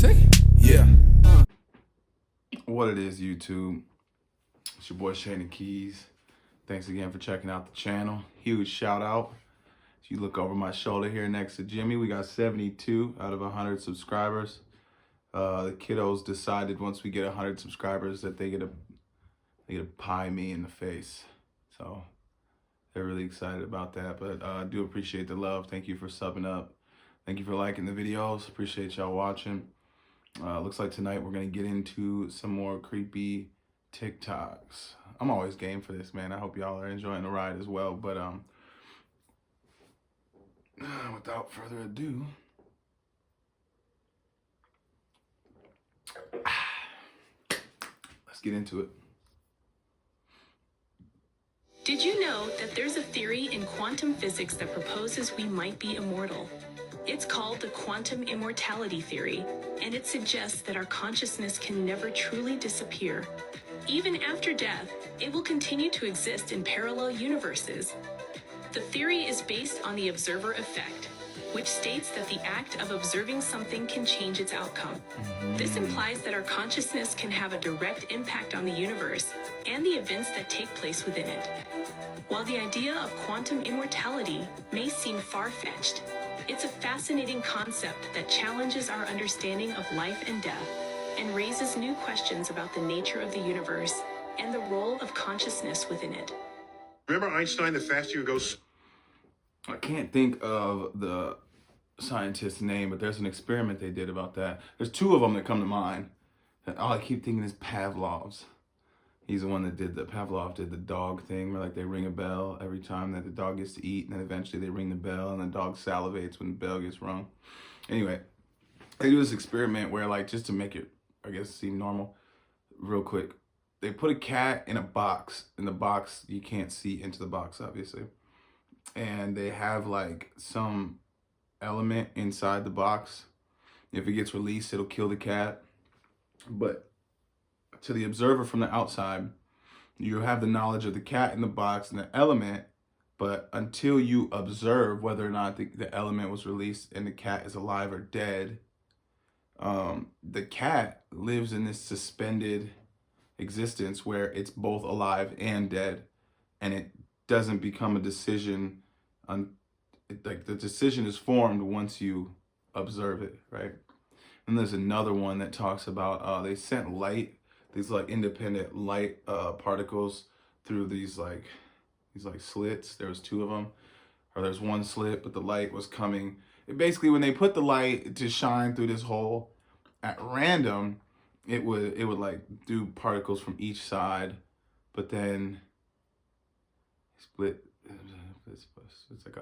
say? Yeah. What it is, YouTube? It's your boy Shannon Keys. Thanks again for checking out the channel. Huge shout out. If you look over my shoulder here next to Jimmy, we got 72 out of 100 subscribers. The kiddos decided once we get 100 subscribers that they get to pie me in the face. So they're really excited about that. But I do appreciate the love. Thank you for subbing up. Thank you for liking the videos. Appreciate y'all watching. Looks like tonight we're going to get into some more creepy TikToks. I'm always game for this, man. I hope y'all are enjoying the ride as well. But without further ado, let's get into it. Did you know that there's a theory in quantum physics that proposes we might be immortal? It's called the quantum immortality theory, and it suggests that our consciousness can never truly disappear. Even after death, it will continue to exist in parallel universes. The theory is based on the observer effect, which states that the act of observing something can change its outcome. This implies that our consciousness can have a direct impact on the universe and the events that take place within it. While the idea of quantum immortality may seem far-fetched, it's a fascinating concept that challenges our understanding of life and death and raises new questions about the nature of the universe and the role of consciousness within it. Remember Einstein, the faster you go... I can't think of the scientist's name, but there's an experiment they did about that. There's two of them that come to mind. And all I keep thinking is Pavlov's. He's the one that Pavlov did the dog thing, where like they ring a bell every time that the dog gets to eat, and then eventually they ring the bell and the dog salivates when the bell gets rung. Anyway, they do this experiment where, like, just to make it, I guess, seem normal, real quick, they put a cat in a box. In the box, you can't see into the box, obviously. And they have like some element inside the box. If it gets released, it'll kill the cat. But to the observer from the outside, you have the knowledge of the cat in the box and the element, but until you observe whether or not the element was released and the cat is alive or dead, the cat lives in this suspended existence where it's both alive and dead, and it doesn't become a decision like the decision is formed once you observe it, right? And there's another one that talks about they sent light, these like independent light particles through these slits. There was two of them, or there's one slit, but the light was coming. Basically, when they put the light to shine through this hole at random, it would like do particles from each side, but then split. It's like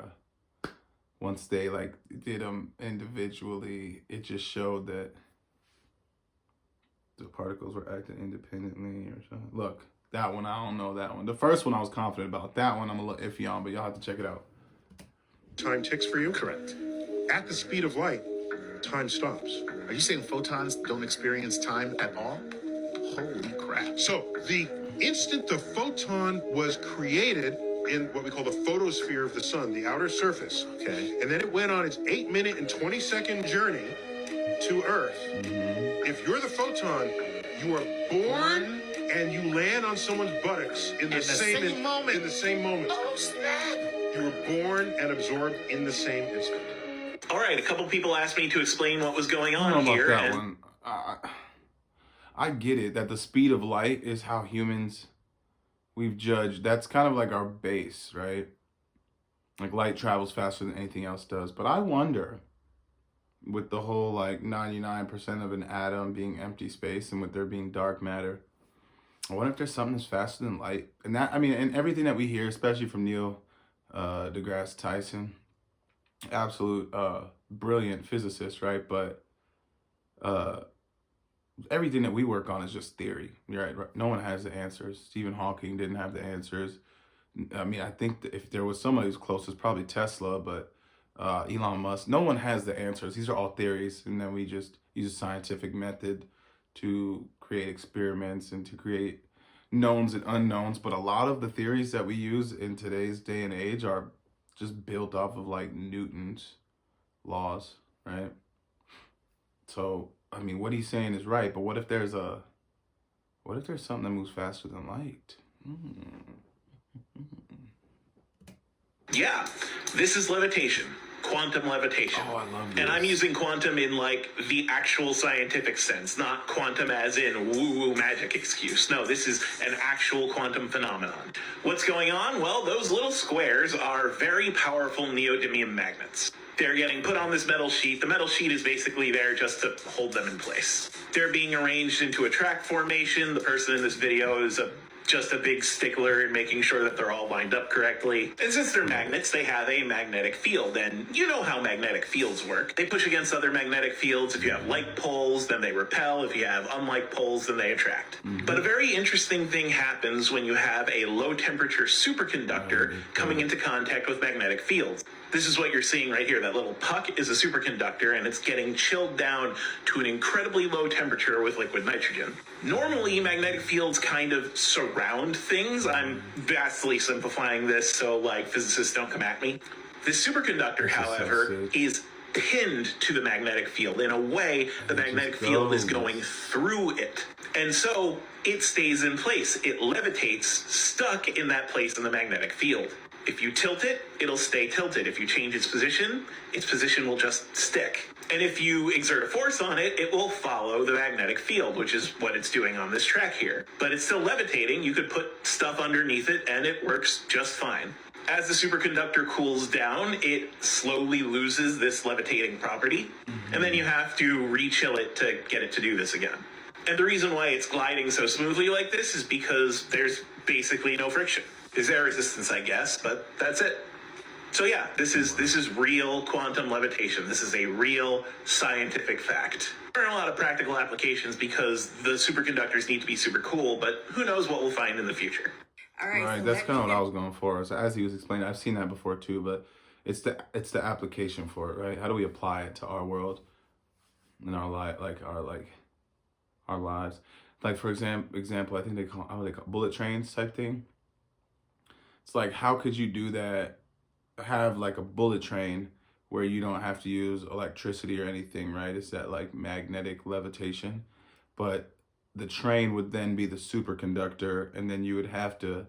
once they like did them individually, it just showed that the particles were acting independently or something. Look, that one, I don't know that one. The first one I was confident about. That one I'm a little iffy on, but y'all have to check it out. Time ticks for you? Correct. At the speed of light, time stops. Are you saying photons don't experience time at all? Holy crap. So the instant the photon was created in what we call the photosphere of the sun, the outer surface. Okay. And then it went on its 8-minute and 20-second journey to Earth. If you're the photon, you are born and you land on someone's buttocks in the same moment. In the same moment. Oh, snap. You were born and absorbed in the same instant. All right, a couple people asked me to explain what was going I don't on know here. about that one. I get it that the speed of light is how humans we've judged. That's kind of like our base, right? Like light travels faster than anything else does. But I wonder, with the whole like 99% of an atom being empty space and with there being dark matter, I wonder if there's something that's faster than light. And that, I mean, and everything that we hear, especially from Neil deGrasse Tyson, absolute brilliant physicist, right? But everything that we work on is just theory, right? No one has the answers. Stephen Hawking didn't have the answers. I mean, I think that if there was somebody who's close, it's probably Tesla, but Elon Musk. No one has the answers. These are all theories, and then we just use a scientific method to create experiments and to create knowns and unknowns. But a lot of the theories that we use in today's day and age are just built off of like Newton's laws, right? So I mean, what he's saying is right, but what if there's something that moves faster than light? Yeah, this is levitation. Quantum levitation. Oh, I love this. And I'm using quantum in like the actual scientific sense, not quantum as in woo-woo magic excuse. No, this is an actual quantum phenomenon. What's going on? Well, those little squares are very powerful neodymium magnets. They're getting put on this metal sheet. The metal sheet is basically there just to hold them in place. They're being arranged into a track formation. The person in this video is just a big stickler in making sure that they're all lined up correctly. And since they're magnets, they have a magnetic field, and you know how magnetic fields work. They push against other magnetic fields. If you have like poles, then they repel. If you have unlike poles, then they attract. But a very interesting thing happens when you have a low temperature superconductor coming into contact with magnetic fields. This is what you're seeing right here. That little puck is a superconductor, and it's getting chilled down to an incredibly low temperature with liquid nitrogen. Normally, magnetic fields kind of surround things. I'm vastly simplifying this, so like physicists don't come at me. This superconductor, however, is pinned to the magnetic field. In a way, the magnetic field is going through it. And so it stays in place. It levitates, stuck in that place in the magnetic field. If you tilt it, it'll stay tilted. If you change its position will just stick. And if you exert a force on it, it will follow the magnetic field, which is what it's doing on this track here. But it's still levitating. You could put stuff underneath it, and it works just fine. As the superconductor cools down, it slowly loses this levitating property, and then you have to re-chill it to get it to do this again. And the reason why it's gliding so smoothly like this is because there's basically no friction. There's air resistance, I guess, but that's it. So yeah, this is real quantum levitation. This is a real scientific fact. There are a lot of practical applications because the superconductors need to be super cool, but who knows what we'll find in the future. All right, so that's kind of what I was going for. So as he was explaining, I've seen that before too, but it's the application for it, right? How do we apply it to our world and our lives? Like for example, I think they call bullet trains type thing. It's like, how could you do that? Have like a bullet train where you don't have to use electricity or anything, right? It's that like magnetic levitation, but the train would then be the superconductor, and then you would have to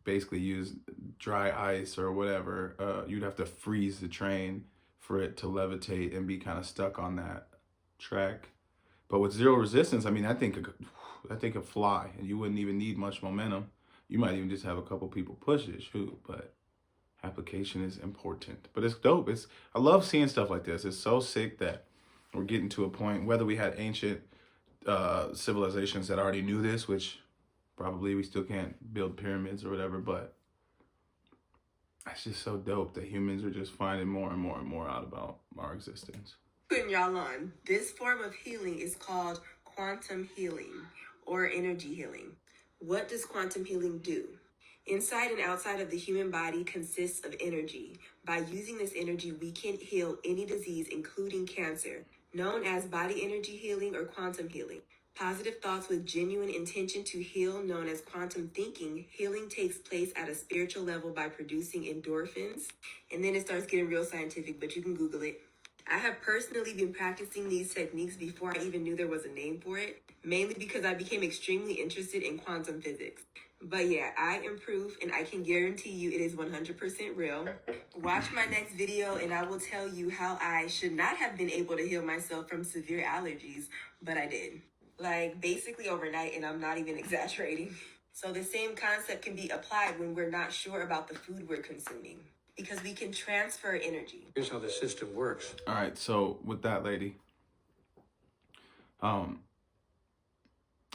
basically use dry ice or whatever. You'd have to freeze the train for it to levitate and be kind of stuck on that track. But with zero resistance, I mean, I think it could fly, and you wouldn't even need much momentum. You might even just have a couple people push it, shoot, but application is important. But it's dope. I love seeing stuff like this. It's so sick that we're getting to a point, whether we had ancient civilizations that already knew this, which probably we still can't build pyramids or whatever, but it's just so dope that humans are just finding more and more and more out about our existence. Putting y'all on, this form of healing is called quantum healing or energy healing. What does quantum healing do? Inside and outside of the human body consists of energy. By using this energy, we can heal any disease, including cancer, known as body energy healing or quantum healing. Positive thoughts with genuine intention to heal, known as quantum thinking. Healing takes place at a spiritual level by producing endorphins. And then it starts getting real scientific, but you can Google it. I have personally been practicing these techniques before I even knew there was a name for it, mainly because I became extremely interested in quantum physics. But yeah, I am proof, and I can guarantee you it is 100% real. Watch my next video and I will tell you how I should not have been able to heal myself from severe allergies, but I did. Like basically overnight, and I'm not even exaggerating. So the same concept can be applied when we're not sure about the food we're consuming, because we can transfer energy. Here's how the system works. All right, so with that lady,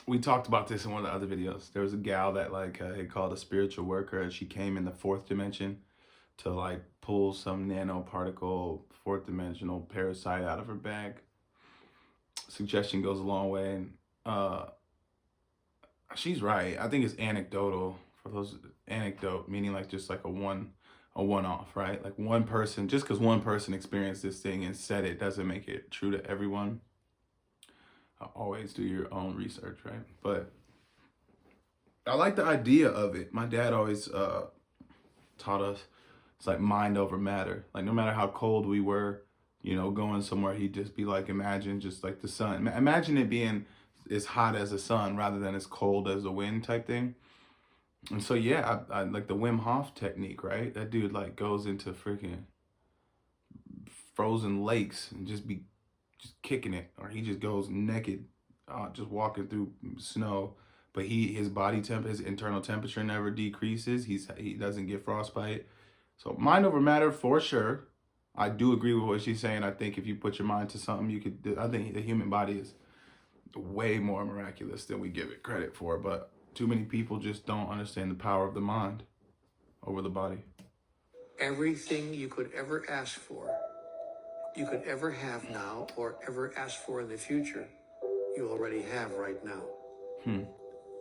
we talked about this in one of the other videos. There was a gal that had called a spiritual worker, and she came in the fourth dimension to like pull some nanoparticle, fourth dimensional parasite out of her bag. Suggestion goes a long way, and she's right. I think it's anecdotal. For those, anecdote meaning like just like a one-off, right? Like one person, just because one person experienced this thing and said it doesn't make it true to everyone. Always do your own research, right? But I like the idea of it. My dad always taught us it's like mind over matter. Like no matter how cold we were, you know, going somewhere, he'd just be like, imagine just like the sun. Imagine it being as hot as the sun rather than as cold as the wind type thing. And so, yeah, I like the Wim Hof technique, right? That dude like goes into freaking frozen lakes and just kicking it, or he just goes naked, just walking through snow. But his body temp, his internal temperature never decreases. He doesn't get frostbite. So mind over matter for sure. I do agree with what she's saying. I think if you put your mind to something, you could. I think the human body is way more miraculous than we give it credit for. But too many people just don't understand the power of the mind over the body. Everything you could ever ask for, you could ever have now, or ever ask for in the future, you already have right now.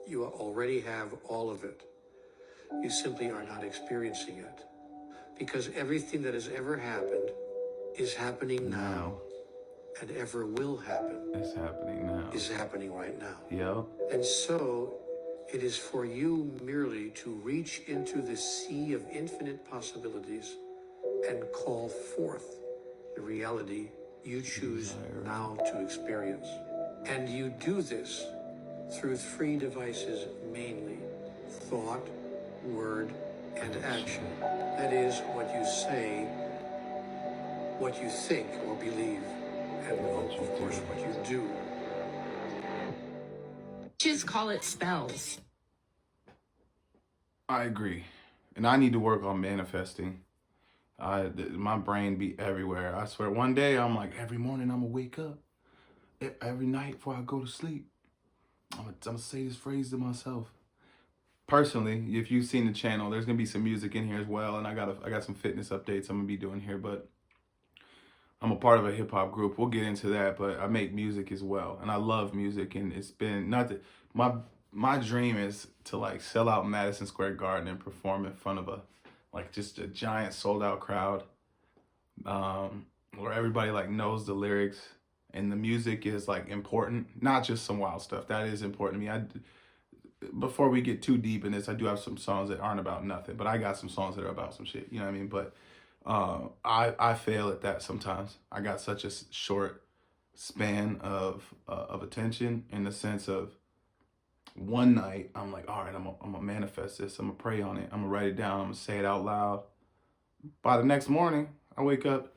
You already have all of it. You simply are not experiencing it. Because everything that has ever happened is happening now, and ever will happen. It's happening now. Is happening right now. Yep. And so it is for you merely to reach into the sea of infinite possibilities and call forth the reality you choose now to experience. And you do this through 3 devices mainly: thought, word, and action. That is what you say, what you think or believe, and of course what you do. Witches call it spells. I agree. And I need to work on manifesting. My brain be everywhere. I swear, one day I'm like, every morning I'm gonna wake up. Every night before I go to sleep, I'm gonna say this phrase to myself. Personally, if you've seen the channel, there's gonna be some music in here as well, and I got some fitness updates I'm gonna be doing here. But I'm a part of a hip hop group. We'll get into that, but I make music as well, and I love music. And it's been not that my dream is to like sell out Madison Square Garden and perform in front of just a giant sold out crowd, where everybody like knows the lyrics and the music is like important, not just some wild stuff. That is important to me. Before we get too deep in this, I do have some songs that aren't about nothing, but I got some songs that are about some shit. You know what I mean? But I fail at that sometimes. I got such a short span of attention, in the sense of one night I'm like, all right, I'm gonna manifest this. I'm gonna pray on it. I'm gonna write it down. I'm gonna say it out loud. By the next morning, I wake up.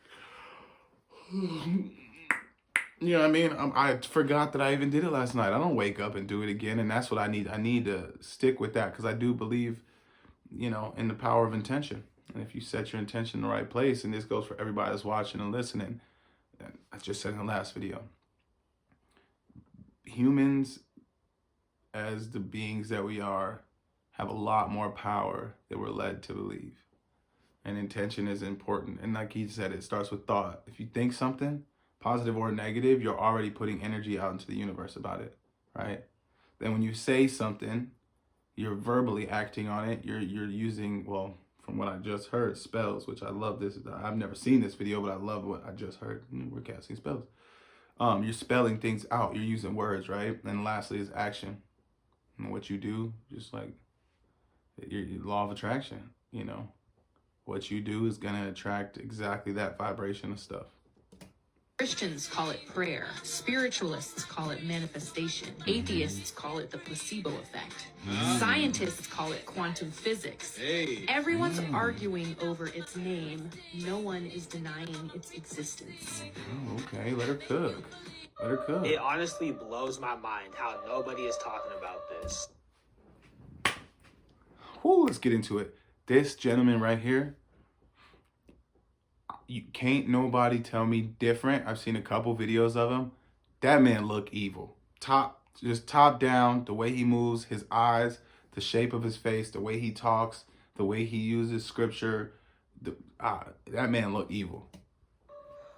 You know what I mean? I forgot that I even did it last night. I don't wake up and do it again, and that's what I need. I need to stick with that, because I do believe, in the power of intention. And if you set your intention in the right place, and this goes for everybody that's watching and listening, and I just said in the last video, humans, as the beings that we are, have a lot more power than we're led to believe. And intention is important. And like he said, it starts with thought. If you think something, positive or negative, you're already putting energy out into the universe about it, right? Then when you say something, you're verbally acting on it. You're using, well, from what I just heard, spells, which I love this. I've never seen this video, but I love what I just heard. We're casting spells. You're spelling things out. You're using words, right? And lastly is action. And what you do, just like your law of attraction, what you do is going to attract exactly that vibration of stuff. Christians call it prayer. Spiritualists call it manifestation. Atheists call it the placebo effect. Scientists call it quantum physics. Everyone's arguing over its name. No one is denying its existence. Okay, let her cook. Let her cook. It honestly blows my mind how nobody is talking about this. Whew, let's get into it. This gentleman right here, you can't nobody tell me different. I've seen a couple videos of him. That man look evil. Top down, the way he moves, his eyes, the shape of his face, the way he talks, the way he uses scripture. That man look evil.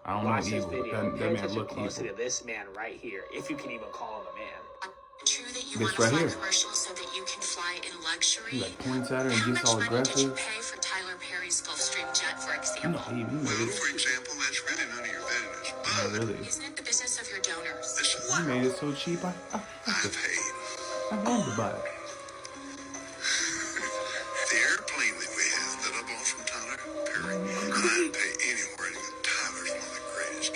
I don't Watch know this evil. video. That Pay man attention look closely evil. to this man right here, if you can even call him a man. True that you This want to right fly here. commercial so that you can fly in luxury? He like points at her and How gets much all money did you aggressive. pay for Tyler Perry's Gulfstream jet, for You example? know, he made Well, it. for example, that's really none of your business. Not But really. Isn't it the business of your donors? listen, He made it so cheap. I I paid. had to buy it. The airplane that we have that I bought from Tyler Perry, I didn't pay anywhere to get Tyler's one of the greatest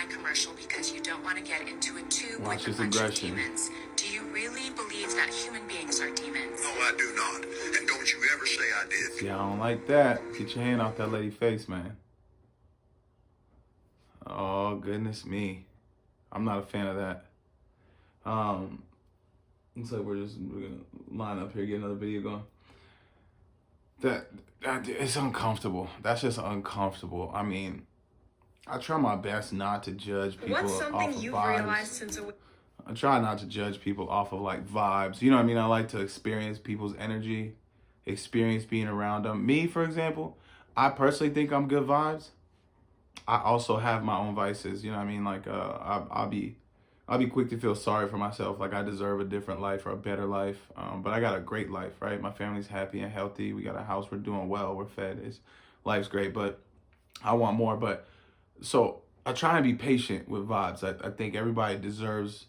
commercial because you don't want to get into a tube Watch with this a bunch of aggression. demons. Do you really believe that human beings are demons? No, I do not. And don't you ever say I did. See, I don't like that. Get your hand off that lady's face, man. Oh, goodness me. I'm not a fan of that. Looks like we're gonna line up here, get another video going. That it's uncomfortable. That's just uncomfortable. I mean, I try my best not to judge people What's off something of you've vibes. realized since a I try not to judge people off of like vibes. You know what I mean? I like to experience people's energy, experience being around them. Me, for example, I personally think I'm good vibes. I also have my own vices. You know what I mean? Like I'll be quick to feel sorry for myself. Like I deserve a different life or a better life. But I got a great life, right? My family's happy and healthy. We got a house. We're doing well. We're fed. Life's great, but I want more. But so I try and be patient with vibes. I think everybody deserves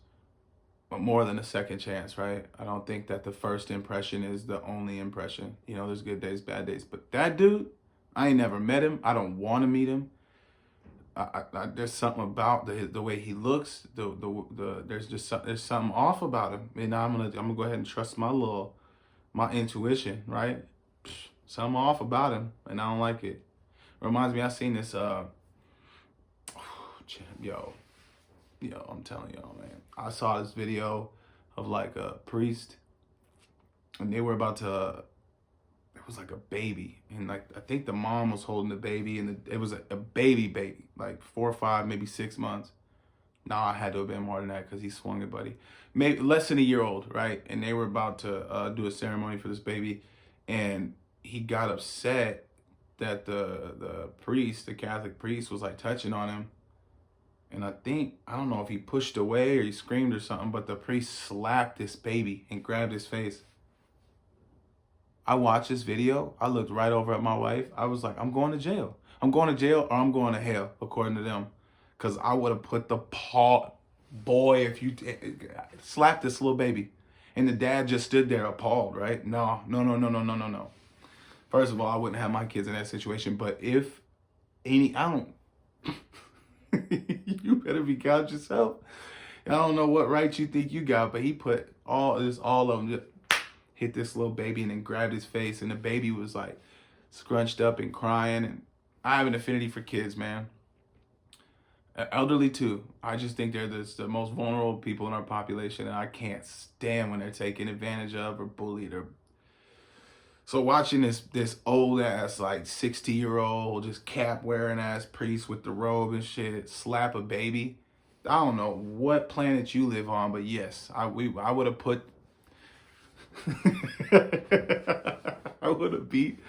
more than a second chance, right? I don't think that the first impression is the only impression. You know, there's good days, bad days. But that dude, I ain't never met him. I don't want to meet him. There's something about the way he looks. There's something off about him. And I'm gonna go ahead and trust my intuition, right? Something off about him, and I don't like it. Reminds me, I seen this. Yo, I'm telling y'all, man. I saw this video of like a priest, and they were about to. It was like a baby, and like I think the mom was holding the baby, and it was a baby, like 4 or 5, maybe 6 months. Nah, I had to have been more than that because he swung it, buddy. Maybe less than a year old, right? And they were about to do a ceremony for this baby, and he got upset that the priest, the Catholic priest, was like touching on him. And I don't know if he pushed away or he screamed or something, but the priest slapped this baby and grabbed his face. I watched this video. I looked right over at my wife. I was like, I'm going to jail. I'm going to jail or I'm going to hell, according to them. Because I would have put the paw, boy, if you slapped this little baby. And the dad just stood there appalled, right? No. First of all, I wouldn't have my kids in that situation. But if I don't, you better be God yourself. I don't know what right you think you got, but he put all of them, just hit this little baby and then grabbed his face, and the baby was like scrunched up and crying. And I have an affinity for kids, man. Elderly too. I just think they're the most vulnerable people in our population, and I can't stand when they're taken advantage of or bullied. So watching this old ass like 60-year-old just cap wearing ass priest with the robe and shit slap a baby. I don't know what planet you live on, but yes, I would have put I would have beat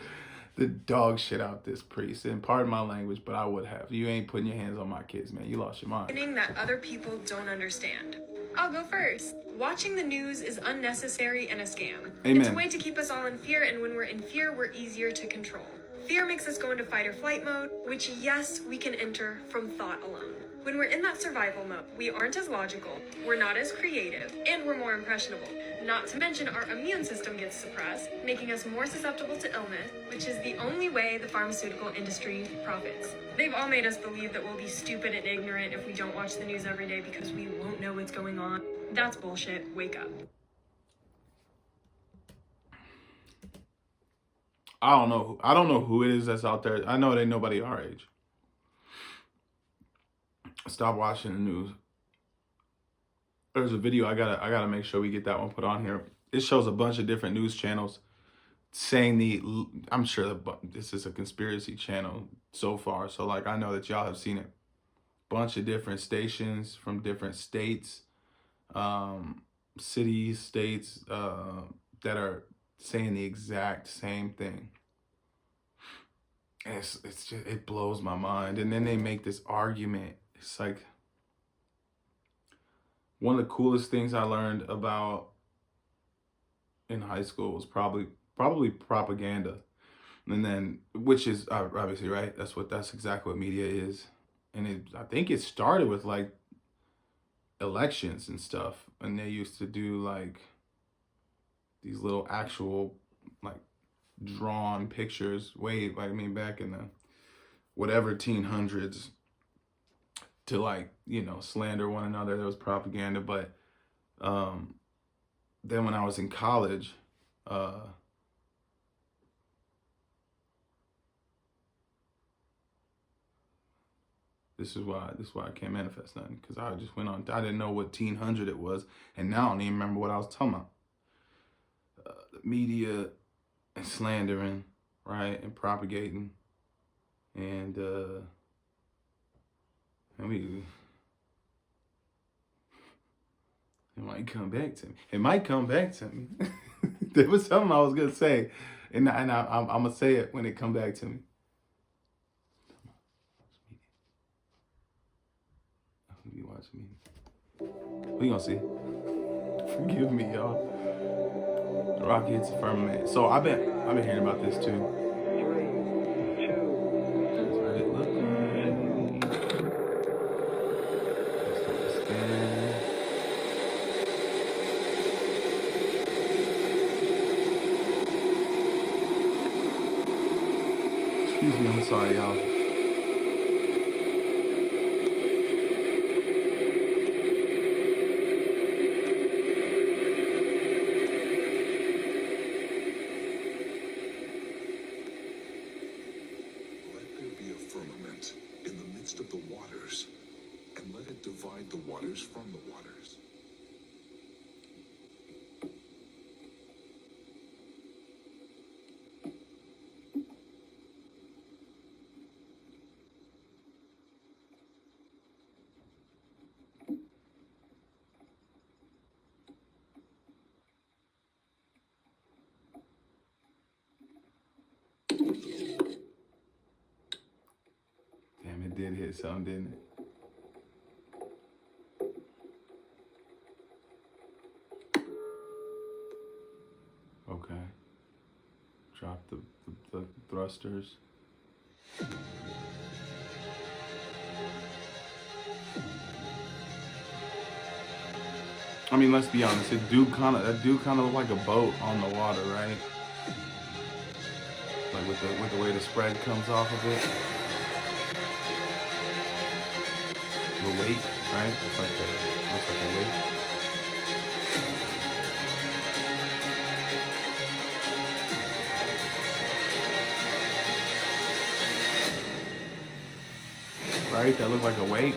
the dog shit out this priest. And pardon my language, but I would have. You ain't putting your hands on my kids, man. You lost your mind. that other people don't understand. I'll go first. Watching the news is unnecessary and a scam. Amen. It's a way to keep us all in fear, and when we're in fear, we're easier to control. Fear makes us go into fight or flight mode, which yes, we can enter from thought alone. When we're in that survival mode, we aren't as logical, we're not as creative, and we're more impressionable. Not to mention our immune system gets suppressed, making us more susceptible to illness, which is the only way the pharmaceutical industry profits. They've all made us believe that we'll be stupid and ignorant if we don't watch the news every day because we won't know what's going on. That's bullshit. Wake up. I don't know who it is that's out there. I know it ain't nobody our age. Stop watching the news. There's a video I gotta make sure we get that one put on here. It shows a bunch of different news channels saying I'm sure this is a conspiracy channel so far. So like I know that y'all have seen it. Bunch of different stations from different states, cities, states that are saying the exact same thing. And it's just, it blows my mind. And then they make this argument. It's like one of the coolest things I learned about in high school was probably propaganda. And then, which is obviously, right? That's exactly what media is. And I think it started with like elections and stuff. And they used to do like these little actual like drawn pictures back in the whatever teen hundreds. to like, you know, slander one another. There was propaganda. But then when I was in college, this is why I can't manifest nothing, because I just went on. I didn't know what teen hundred it was, and now I don't even remember what I was talking about. The media and slandering, right, and propagating, and we. It might come back to me. It might come back to me. There was something I was gonna say, and I'm gonna say it when it come back to me. Who be watching me? We gonna see. Forgive me, y'all. The rock hits the firmament. So I've been hearing about this too. 3, 2. That's what it look like. Let's start the scan. Excuse me, I'm sorry, y'all. Let there be a firmament in the midst of the waters, and let it divide the waters from the waters. Damn, it did hit something, didn't it? Okay. Drop the thrusters. I mean, let's be honest. That do kind of look like a boat on the water, right? Like with the way the spread comes off of it. The weight, right? It's like a weight. Right? That look like a weight.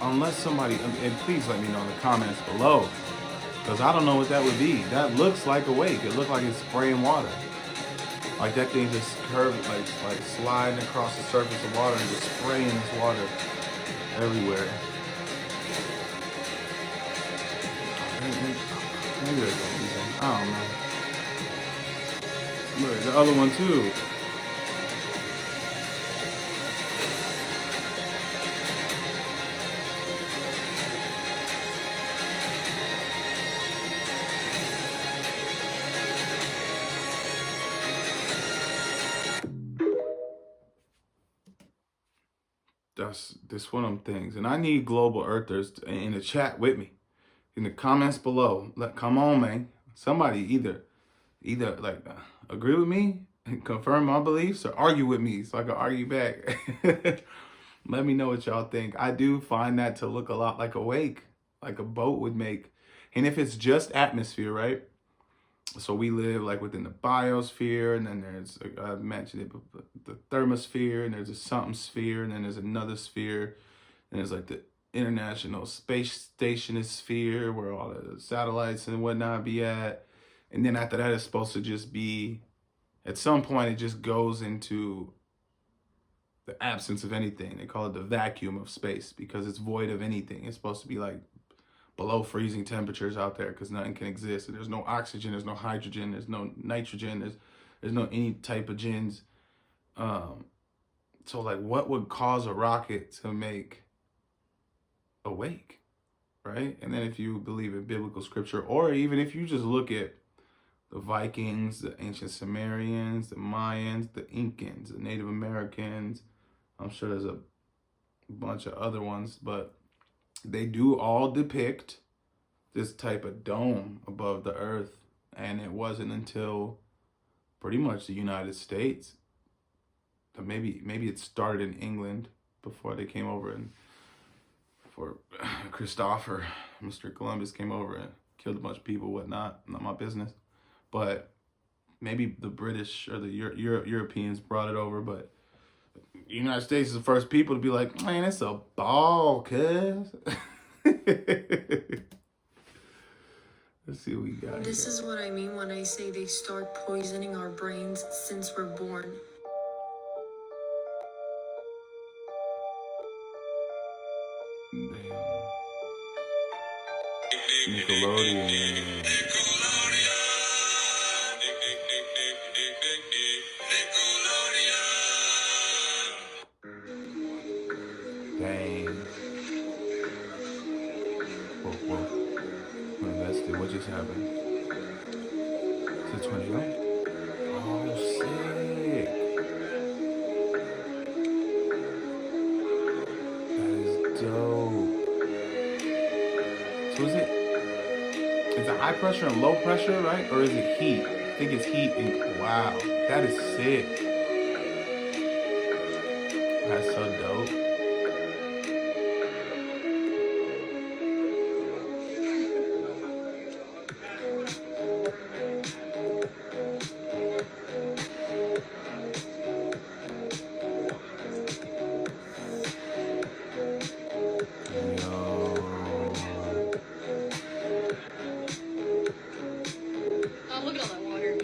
Unless somebody, and please let me know in the comments below, because I don't know what that would be. That looks like a wake. It looks like it's spraying water. Like that thing just curved, like sliding across the surface of water and just spraying this water everywhere. Maybe there's a reason. I don't know. Look, the other one too. This one of them things, and I need global earthers in the chat with me, in the comments below. Come on, man. Somebody either like agree with me and confirm my beliefs, or argue with me so I can argue back. Let me know what y'all think. I do find that to look a lot like a wake, like a boat would make, and if it's just atmosphere, right? So we live like within the biosphere, and then there's, I mentioned it, the thermosphere, and there's a something sphere, and then there's another sphere, and there's like the International Space Station sphere where all the satellites and whatnot be at. And then after that, it's supposed to just be, at some point, it just goes into the absence of anything. They call it the vacuum of space because it's void of anything. It's supposed to be like below freezing temperatures out there because nothing can exist. And there's no oxygen, there's no hydrogen, there's no nitrogen, there's no any type of gens. So like, what would cause a rocket to make a wake, right? And then if you believe in biblical scripture, or even if you just look at the Vikings, the ancient Sumerians, the Mayans, the Incans, the Native Americans, I'm sure there's a bunch of other ones, but they do all depict this type of dome above the earth. And it wasn't until pretty much the United States, maybe it started in England, before they came over and before Christopher, Mr. Columbus came over and killed a bunch of people, whatnot. Not my business. But maybe the British or the Europeans brought it over, but the United States is the first people to be like, man, it's a ball, cuz. Let's see what we got. This is what I mean when I say they start poisoning our brains since we're born. Nickelodeon. Dang. Whoa. I'm invested. What just happened? Is it 20 up? Oh, sick. That is dope. So is it high pressure and low pressure, right? Or is it heat? I think it's heat and wow, that is sick. That's so dope. Look at all that water.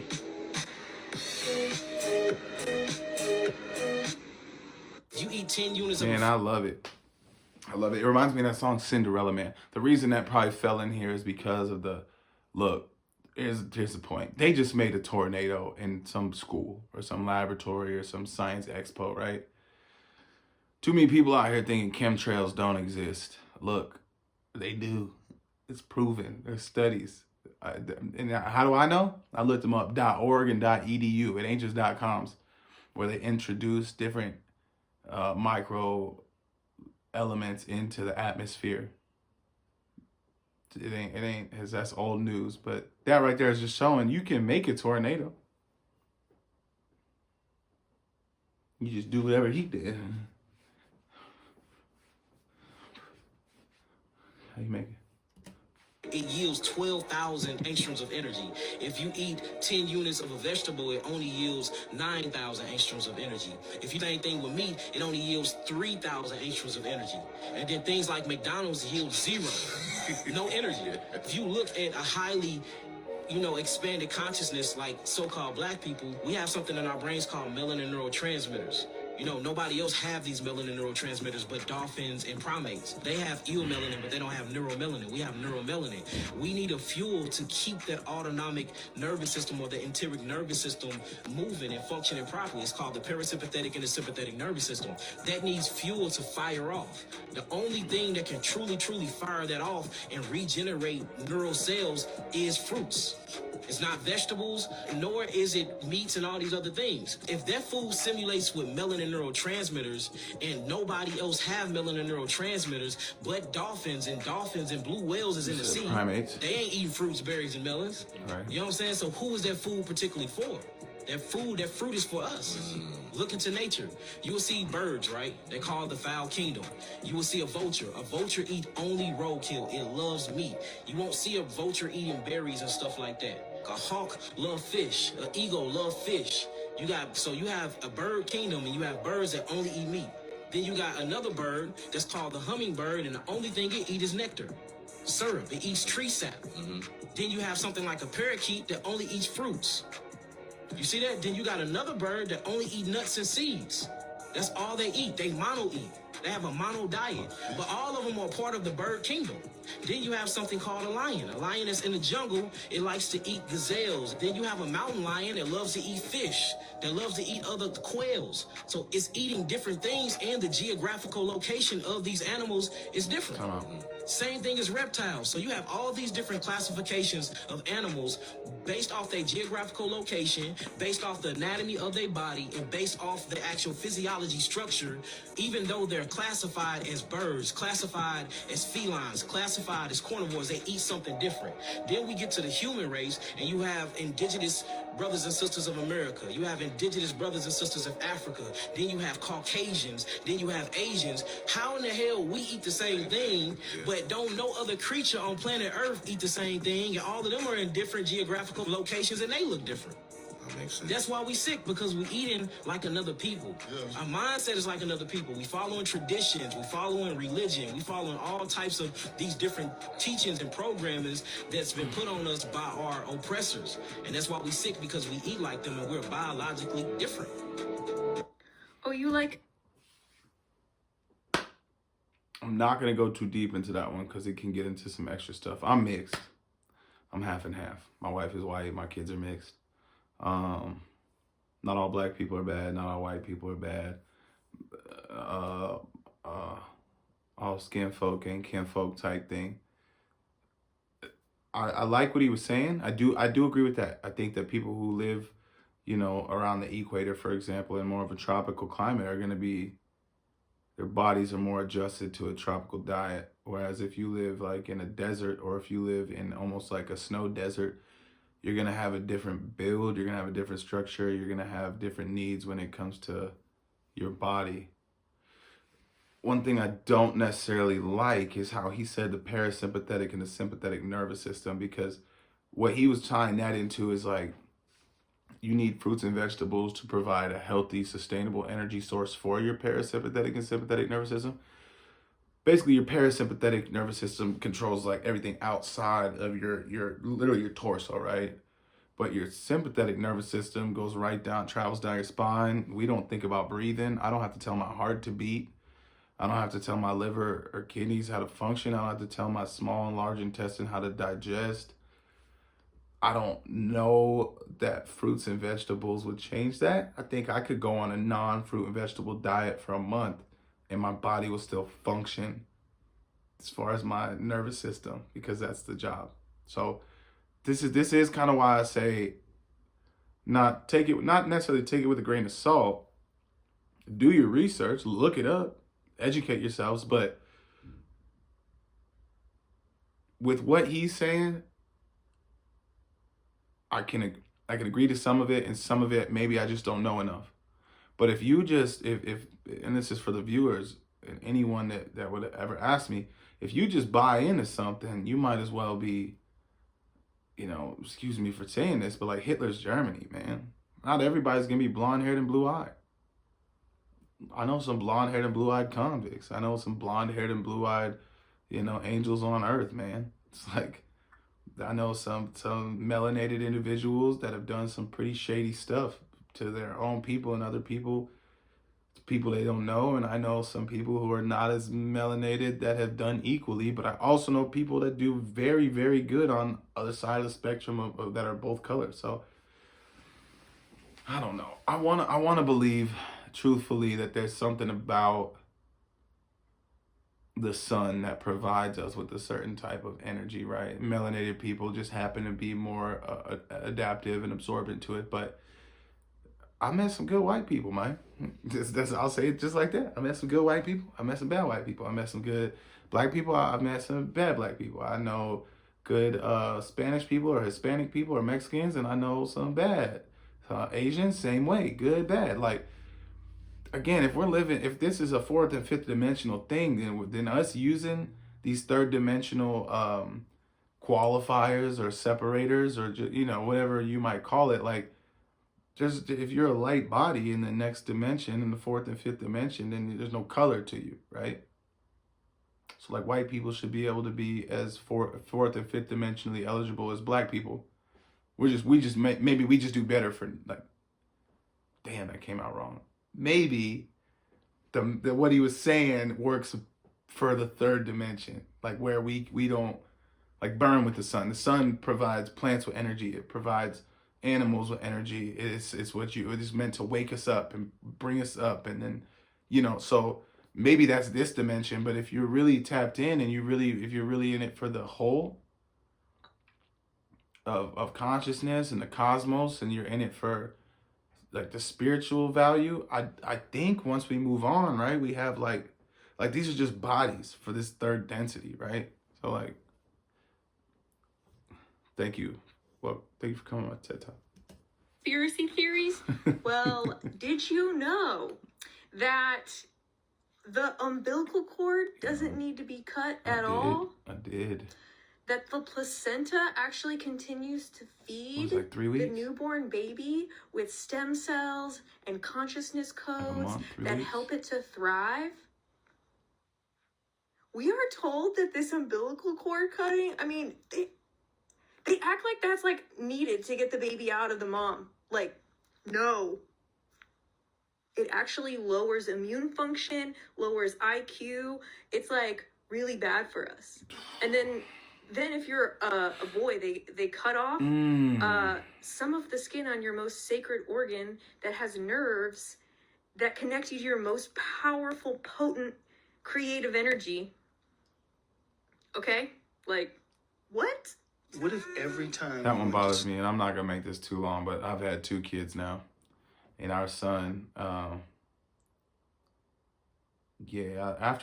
You eat 10 units Man, I love it. I love it. It reminds me of that song Cinderella Man. The reason that probably fell in here is because of the look. Here's the point. They just made a tornado in some school or some laboratory or some science expo, right? Too many people out here thinking chemtrails don't exist. Look, they do. It's proven. There's studies. And how do I know? I looked them up. .org and .edu. It ain't just .coms, where they introduce different micro elements into the atmosphere. It ain't that's old news, but that right there is just showing you can make a tornado. You just do whatever he did. How you make it? It yields 12,000 angstroms of energy. If you eat 10 units of a vegetable, it only yields 9,000 angstroms of energy. If you do anything with meat, it only yields 3,000 angstroms of energy. And then things like McDonald's yield 0. No energy. If you look at a highly expanded consciousness like so-called black people, we have something in our brains called melanin neurotransmitters. Nobody else have these melanin neurotransmitters but dolphins and primates. They have eomelanin, but they don't have neuromelanin. We have neuromelanin. We need a fuel to keep that autonomic nervous system or the enteric nervous system moving and functioning properly. It's called the parasympathetic and the sympathetic nervous system. That needs fuel to fire off. The only thing that can truly fire that off and regenerate neural cells is fruits. It's not vegetables, nor is it meats and all these other things. If that food simulates with melanin neurotransmitters and nobody else have melanin neurotransmitters but dolphins and blue whales is in the sea, primates. They ain't eating fruits, berries, and melons. Right. You know what I'm saying? So who is that food particularly for? That fruit is for us. Look into nature. You will see birds, right? They call it the fowl kingdom. You will see a vulture. A vulture eat only roadkill. It loves meat. You won't see a vulture eating berries and stuff like that. A hawk love fish. An eagle love fish. You have a bird kingdom and you have birds that only eat meat. Then you got another bird that's called the hummingbird, and the only thing it eats is nectar. Syrup. It eats tree sap. Then you have something like a parakeet that only eats fruits. You see that? Then you got another bird that only eat nuts and seeds. That's all they eat. They mono-eat. They have a mono diet. But all of them are part of the bird kingdom. Then you have something called a lion. A lion that's in the jungle, it likes to eat gazelles. Then you have a mountain lion that loves to eat fish, that loves to eat other quails. So it's eating different things, and the geographical location of these animals is different. Same thing as reptiles. So you have all these different classifications of animals based off their geographical location, based off the anatomy of their body, and based off the actual physiology structure, even though they're classified as birds, classified as felines, classified as carnivores, they eat something different. Then we get to the human race, and you have indigenous brothers and sisters of America. You have indigenous brothers and sisters of Africa. Then you have Caucasians. Then you have Asians. How in the hell we eat the same thing, but don't no other creature on planet Earth eat the same thing, and all of them are in different geographical locations, and they look different. That makes sense. That's why we sick, because we eating like another people. Our mindset is like another people. We following traditions, we following religion, we following all types of these different teachings and programmings that's been put on us by our oppressors. And that's why we sick, because we eat like them and we're biologically different. Oh, you like... I'm not going to go too deep into that one because it can get into some extra stuff. I'm mixed. I'm half and half. My wife is white. My kids are mixed. Not all black people are bad. Not all white people are bad. All skin folk and kin folk type thing. I like what he was saying. I do agree with that. I think that people who live, you know, around the equator, for example, in more of a tropical climate are going to be, their bodies are more adjusted to a tropical diet. Whereas if you live like in a desert, or if you live in almost like a snow desert, you're going to have a different build. You're going to have a different structure. You're going to have different needs when it comes to your body. One thing I don't necessarily like is how he said the parasympathetic and the sympathetic nervous system, because what he was tying that into is like, you need fruits and vegetables to provide a healthy, sustainable energy source for your parasympathetic and sympathetic nervous system. Basically, your parasympathetic nervous system controls like everything outside of your literally your torso, right? But your sympathetic nervous system goes right down, travels down your spine. We don't think about breathing. I don't have to tell my heart to beat. I don't have to tell my liver or kidneys how to function. I don't have to tell my small and large intestine how to digest. I don't know that fruits and vegetables would change that. I think I could go on a non-fruit and vegetable diet for a month and my body will still function as far as my nervous system, because that's the job. So this is kind of why I say not necessarily take it with a grain of salt. Do your research, look it up, educate yourselves, but with what he's saying, I can agree to some of it, and some of it maybe I just don't know enough. But if you just, if and this is for the viewers and anyone that would ever ask me, if you just buy into something, you might as well be, you know, excuse me for saying this, but like Hitler's Germany, man. Not everybody's gonna be blonde-haired and blue-eyed. I know some blonde-haired and blue-eyed convicts. I know some blonde-haired and blue-eyed, you know, angels on earth, man. It's like, I know some melanated individuals that have done some pretty shady stuff to their own people and other people they don't know. And I know some people who are not as melanated that have done equally, but I also know people that do very, very good on other side of the spectrum of that are both colors. So I don't know. I want to believe truthfully that there's something about the sun that provides us with a certain type of energy, right? Melanated people just happen to be more adaptive and absorbent to it. But I met some good white people, man. I'll say it just like that. I met some good white people. I met some bad white people. I met some good black people. I met some bad black people. I know good Spanish people or Hispanic people or Mexicans, and I know some bad Asians. Same way, good, bad. Like, again, if this is a fourth and fifth dimensional thing, then us using these third dimensional qualifiers or separators or, you know, whatever you might call it, like, just if you're a light body in the next dimension, in the fourth and fifth dimension, then there's no color to you, right? So like white people should be able to be as fourth and fifth dimensionally eligible as black people. Maybe we just do better for, like, damn, that came out wrong. Maybe the what he was saying works for the third dimension, like where we don't like burn with the sun. The sun provides plants with energy. It provides animals with energy. It is meant to wake us up and bring us up, and then, you know, so maybe that's this dimension, but if you're really tapped in and if you're really in it for the whole of consciousness and the cosmos, and you're in it for like the spiritual value, I think once we move on, right, we have like these are just bodies for this third density, right? So like, thank you. Well, thank you for coming on my TED Talk. Conspiracy theories? Well, did you know that the umbilical cord doesn't need to be cut at all? I did. That the placenta actually continues to feed like 3 weeks? the newborn baby with stem cells and consciousness codes that help it to thrive? We are told that this umbilical cord cutting, I mean, they act like that's like needed to get the baby out of the mom. Like, no. It actually lowers immune function, lowers IQ. It's like really bad for us. And then if you're a boy, they cut off some of the skin on your most sacred organ that has nerves that connect you to your most powerful, potent, creative energy. Okay? Like, what? What if every time... That one bothers me, and I'm not going to make this too long, but I've had 2 kids now. And our son, after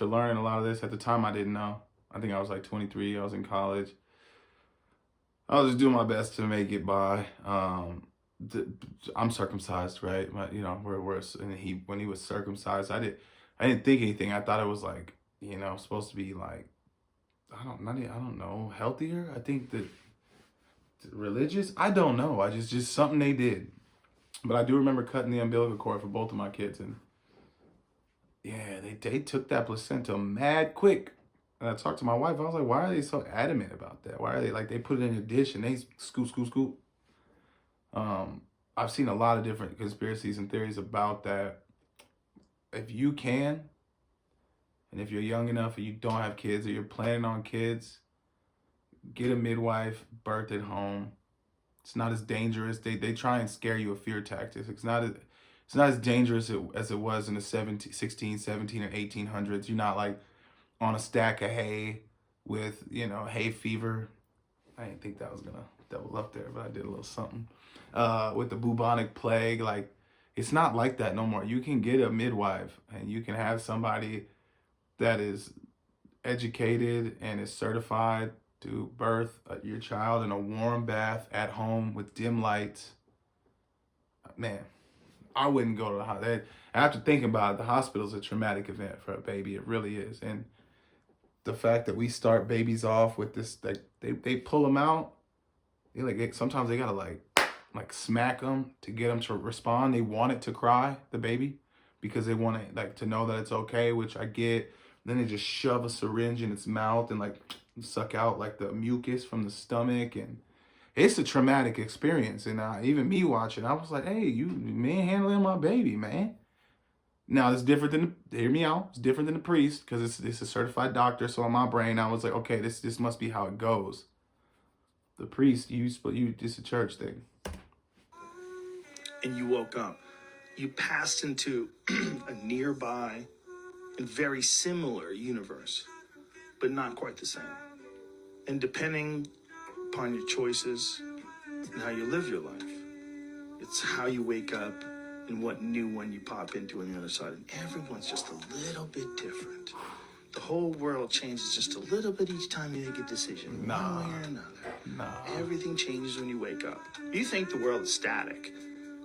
learning a lot of this, at the time I didn't know. I think I was like 23, I was in college. I was just doing my best to make it by. I'm circumcised, right? When he was circumcised, I didn't think anything. I thought it was like, supposed to be like, I don't know, healthier. I think that religious. I don't know. I just something they did. But I do remember cutting the umbilical cord for both of my kids, and yeah, they took that placenta mad quick. And I talked to my wife. I was like, why are they so adamant about that? Why are they like, they put it in a dish and they scoop. I've seen a lot of different conspiracies and theories about that. If you can, and if you're young enough and you don't have kids or you're planning on kids, get a midwife, birth at home. It's not as dangerous. They try and scare you with fear tactics. It's not as dangerous as it was in the 16, 17, or 1800s. You're not like on a stack of hay with, hay fever. I didn't think that was gonna double up there, but I did a little something. With the bubonic plague, like, it's not like that no more. You can get a midwife and you can have somebody that is educated and is certified to birth your child in a warm bath at home with dim lights. Man, I wouldn't go to the hospital. After thinking about it, the hospital is a traumatic event for a baby. It really is. And the fact that we start babies off with this, like, they pull them out. Sometimes they gotta like smack them to get them to respond. They want it to cry, the baby, because they want it to know that it's okay, which I get. Then they just shove a syringe in its mouth and suck out like the mucus from the stomach, and it's a traumatic experience. And even me watching, I was like, hey, you manhandling my baby, man. Now it's different than hear me out. It's different than the priest because it's a certified doctor. So in my brain, I was like, okay, this must be how it goes. The priest, it's a church thing. And you woke up. You passed into a nearby and very similar universe, but not quite the same. And depending upon your choices and how you live your life, it's how you wake up and what new one you pop into on the other side. And everyone's just a little bit different. The whole world changes just a little bit each time you make a decision, one way or another. Everything changes when you wake up. You think the world is static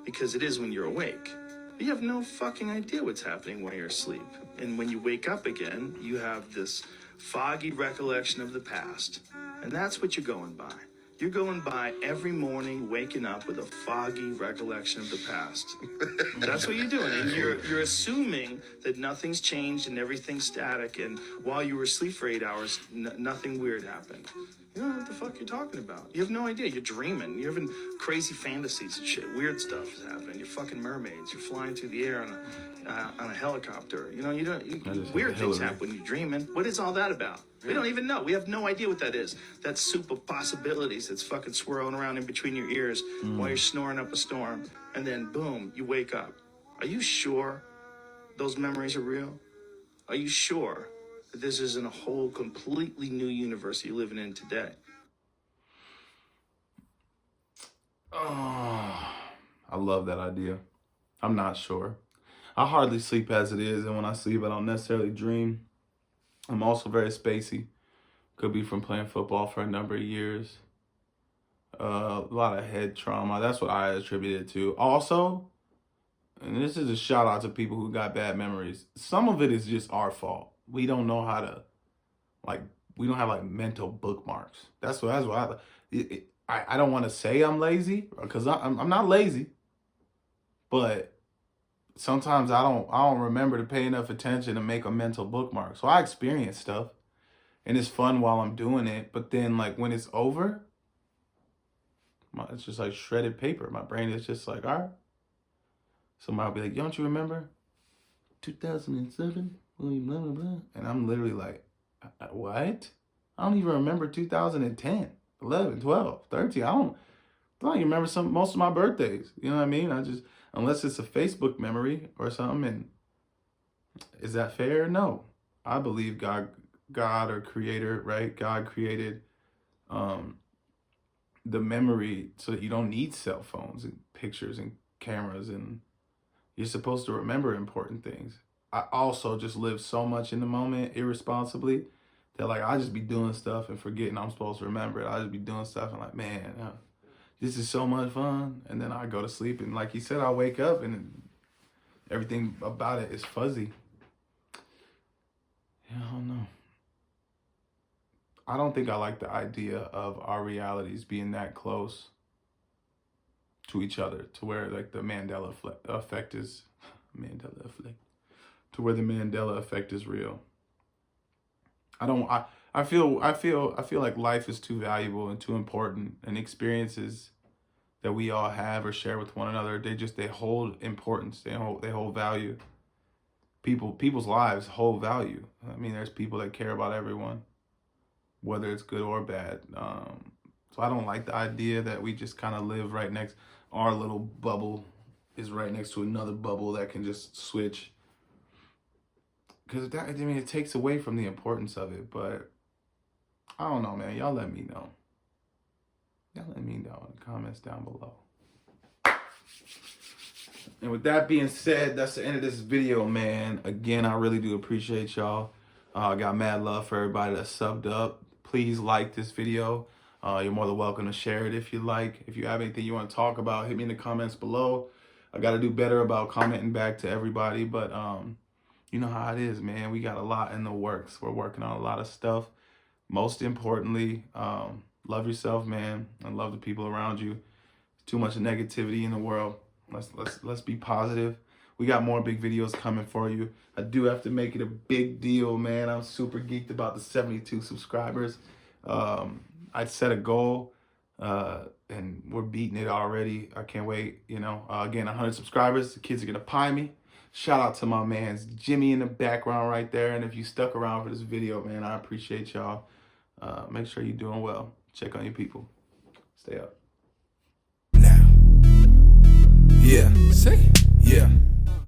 because it is when you're awake. You have no fucking idea what's happening while you're asleep. And when you wake up again, you have this foggy recollection of the past. And that's what you're going by. You're going by every morning waking up with a foggy recollection of the past. That's what you're doing. And you're assuming that nothing's changed and everything's static. And while you were asleep for 8 hours, nothing weird happened. You don't know what the fuck you're talking about. You have no idea. You're dreaming. You're having crazy fantasies and shit. Weird stuff is happening. You're fucking mermaids. You're flying through the air on a helicopter. Weird things happen when you're dreaming. What is all that about? We don't even know. We have no idea what that is. That soup of possibilities that's fucking swirling around in between your ears while you're snoring up a storm. And then, boom, you wake up. Are you sure those memories are real? Are you sure that this isn't a whole completely new universe you're living in today? Oh, I love that idea. I'm not sure. I hardly sleep as it is, and when I sleep, I don't necessarily dream. I'm also very spacey. Could be from playing football for a number of years. A lot of head trauma. That's what I attribute it to. Also, and this is a shout out to people who got bad memories. Some of it is just our fault. We don't know how to, we don't have like mental bookmarks. That's what I don't want to say I'm lazy, because I'm not lazy, but sometimes I don't remember to pay enough attention to make a mental bookmark. So I experience stuff, and it's fun while I'm doing it. But then like when it's over, it's just like shredded paper. My brain is just like, all right. Somebody will be like, don't you remember 2007? Blah, blah, blah. And I'm literally like, what? I don't even remember 2010, 11, 12, 13. I don't even remember most of my birthdays. You know what I mean? Unless it's a Facebook memory or something. And is that fair? No. I believe God or creator, right? God created the memory so that you don't need cell phones and pictures and cameras, and you're supposed to remember important things. I also just live so much in the moment irresponsibly that like I just be doing stuff and forgetting I'm supposed to remember it. I just be doing stuff and like, man, this is so much fun. And then I go to sleep, and like you said, I wake up and everything about it is fuzzy. Yeah, I don't know. I don't think I like the idea of our realities being that close to each other, to where like the Mandela effect is to where the Mandela effect is real. I feel like life is too valuable and too important, and experiences that we all have or share with one another, they hold importance, they hold value. People's lives hold value. I mean, there's people that care about everyone, whether it's good or bad. So I don't like the idea that we just kind of live right next, our little bubble is right next to another bubble that can just switch. Because it takes away from the importance of it. But I don't know, man. Y'all let me know. Y'all let me know in the comments down below. And with that being said, that's the end of this video, man. Again, I really do appreciate y'all. I got mad love for everybody that subbed up. Please like this video. You're more than welcome to share it if you like. If you have anything you want to talk about, hit me in the comments below. I got to do better about commenting back to everybody, but you know how it is, man. We got a lot in the works. We're working on a lot of stuff. Most importantly, love yourself, man, and love the people around you. Too much negativity in the world. Let's be positive. We got more big videos coming for you. I do have to make it a big deal, man. I'm super geeked about the 72 subscribers. I set a goal, and we're beating it already. I can't wait, you know. Again, 100 subscribers. The kids are going to pie me. Shout out to my man's Jimmy in the background right there. And if you stuck around for this video, man, I appreciate y'all. Make sure you're doing well. Check on your people. Stay up. Yeah, say, yeah.